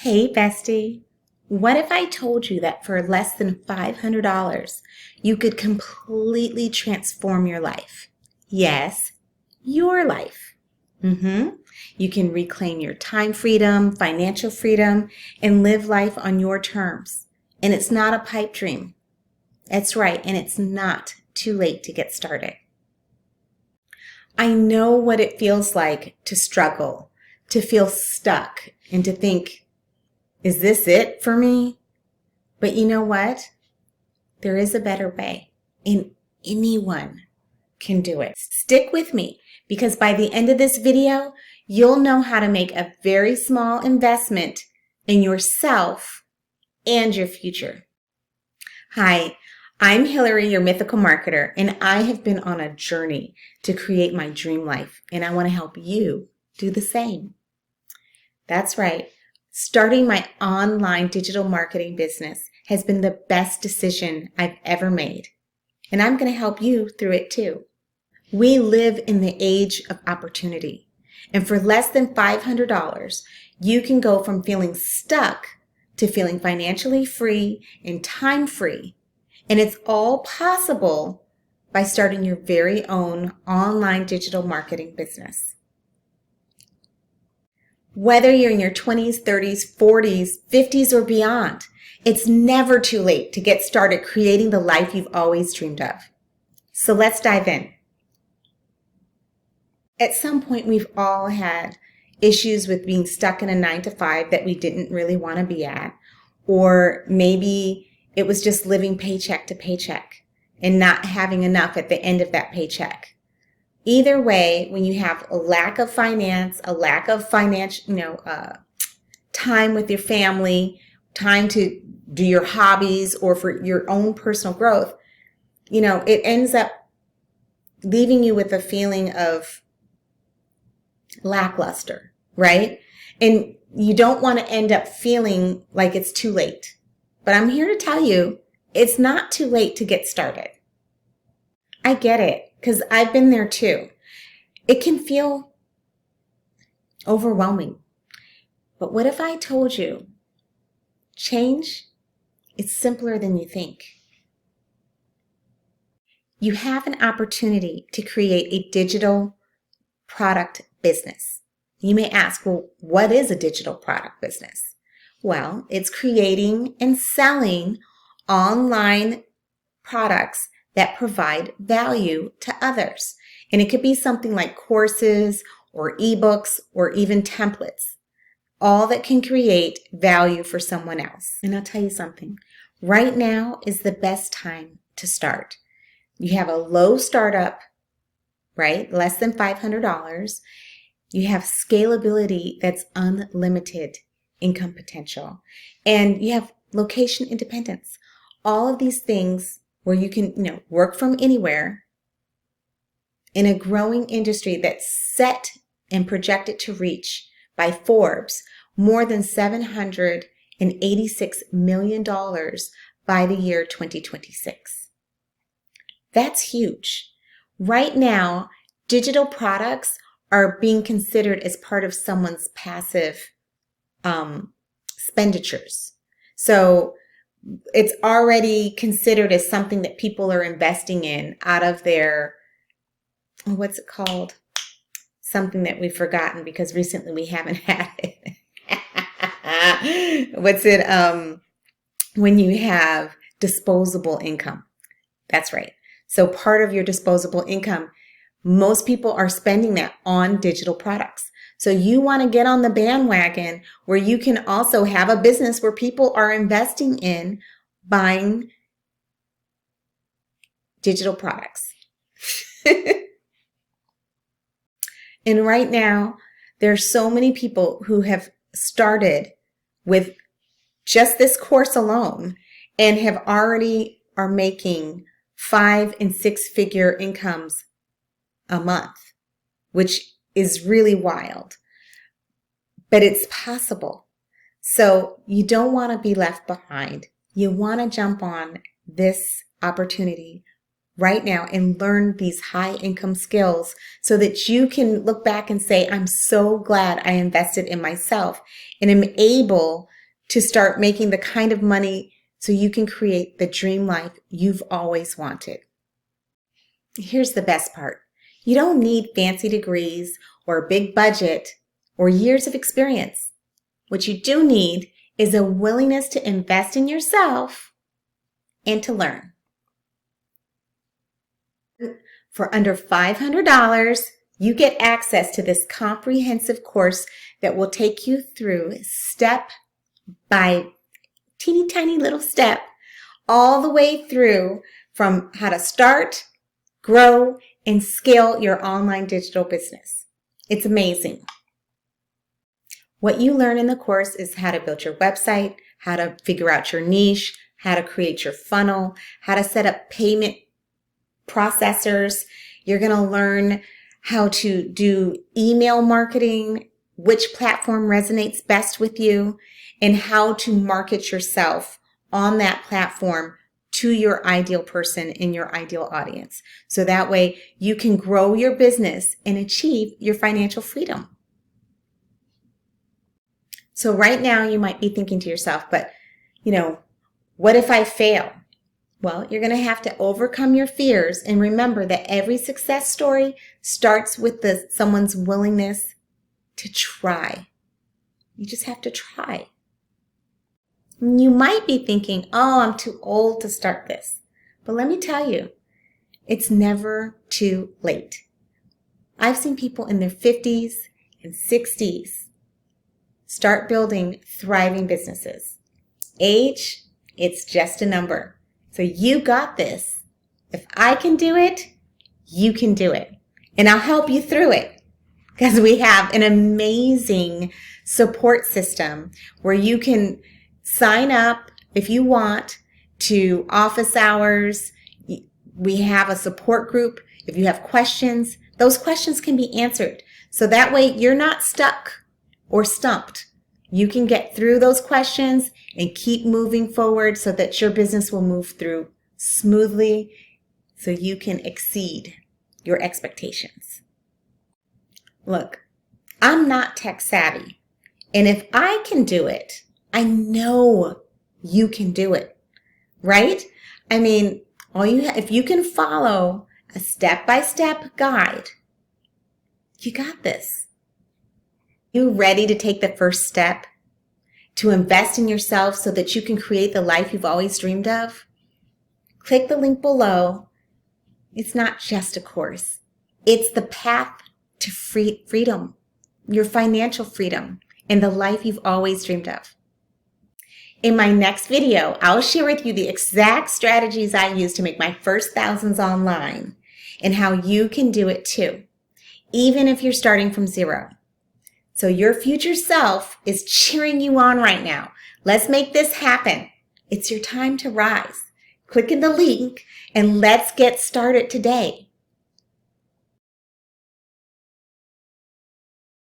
Hey, bestie. What if I told you that for less than $500, you could completely transform your life? Yes, your life. You can reclaim your time freedom, financial freedom, and live life on your terms. And it's not a pipe dream. That's right, and it's not too late to get started. I know what it feels like to struggle, to feel stuck, and to think, is this it for me? But you know what? There is a better way, and anyone can do it. Stick with me, because by the end of this video, you'll know how to make a very small investment in yourself and your future. Hi, I'm Hillary, your Mythical Marketer, and I have been on a journey to create my dream life, and I want to help you do the same. That's right. Starting my online digital marketing business has been the best decision I've ever made, and I'm going to help you through it too. We live in the age of opportunity, and for less than $500, you can go from feeling stuck to feeling financially free and time free, and it's all possible by starting your very own online digital marketing business. Whether you're in your 20s, 30s, 40s, 50s, or beyond, it's never too late to get started creating the life you've always dreamed of. So let's dive in. At some point, we've all had issues with being stuck in a 9-to-5 that we didn't really want to be at, or maybe it was just living paycheck to paycheck and not having enough at the end of that paycheck. Either way, when you have a lack of finance, a lack of financial, time with your family, time to do your hobbies or for your own personal growth, it ends up leaving you with a feeling of lackluster, right? And you don't want to end up feeling like it's too late. But I'm here to tell you, it's not too late to get started. I get it, because I've been there too. It can feel overwhelming. But what if I told you, change is simpler than you think? You have an opportunity to create a digital product business. You may ask, well, what is a digital product business? Well, it's creating and selling online products that provide value to others. And it could be something like courses or ebooks or even templates, all that can create value for someone else. And I'll tell you something, right now is the best time to start. You have a low startup, right? Less than $500. You have scalability that's unlimited income potential. And you have location independence. All of these things where you can, work from anywhere in a growing industry that's set and projected to reach by Forbes more than $786 million by the year 2026. That's huge. Right now, digital products are being considered as part of someone's passive expenditures. So it's already considered as something that people are investing in out of their, what's it called? Something that we've forgotten because recently we haven't had it. What's it? When you have disposable income. That's right. So part of your disposable income, most people are spending that on digital products. So you want to get on the bandwagon where you can also have a business where people are investing in buying digital products. And right now, there's so many people who have started with just this course alone and have already are making 5- and 6-figure incomes a month, which is really wild, but it's possible. So you don't want to be left behind. You want to jump on this opportunity right now and learn these high income skills so that you can look back and say, I'm so glad I invested in myself and am able to start making the kind of money so you can create the dream life you've always wanted. Here's the best part. You don't need fancy degrees or a big budget or years of experience. What you do need is a willingness to invest in yourself and to learn. For under $500, you get access to this comprehensive course that will take you through step by teeny tiny little step, all the way through from how to start, grow, and scale your online digital business. It's amazing. What you learn in the course is how to build your website, how to figure out your niche, how to create your funnel, how to set up payment processors. You're going to learn how to do email marketing, which platform resonates best with you, and how to market yourself on that platform to your ideal person in your ideal audience. So that way you can grow your business and achieve your financial freedom. So right now you might be thinking to yourself, but what if I fail? Well, you're going to have to overcome your fears and remember that every success story starts with someone's willingness to try. You just have to try. You might be thinking, oh, I'm too old to start this. But let me tell you, it's never too late. I've seen people in their 50s and 60s start building thriving businesses. Age, it's just a number. So you got this. If I can do it, you can do it. And I'll help you through it because we have an amazing support system where you can sign up if you want to office hours. We have a support group. If you have questions, those questions can be answered. So that way you're not stuck or stumped. You can get through those questions and keep moving forward so that your business will move through smoothly so you can exceed your expectations. Look, I'm not tech savvy. And if I can do it, I know you can do it, right? I mean, if you can follow a step-by-step guide, you got this. You ready to take the first step to invest in yourself so that you can create the life you've always dreamed of? Click the link below. It's not just a course. It's the path to freedom, your financial freedom, and the life you've always dreamed of. In my next video, I'll share with you the exact strategies I used to make my first thousands online and how you can do it too, even if you're starting from zero. So your future self is cheering you on right now. Let's make this happen. It's your time to rise. Click in the link and let's get started today.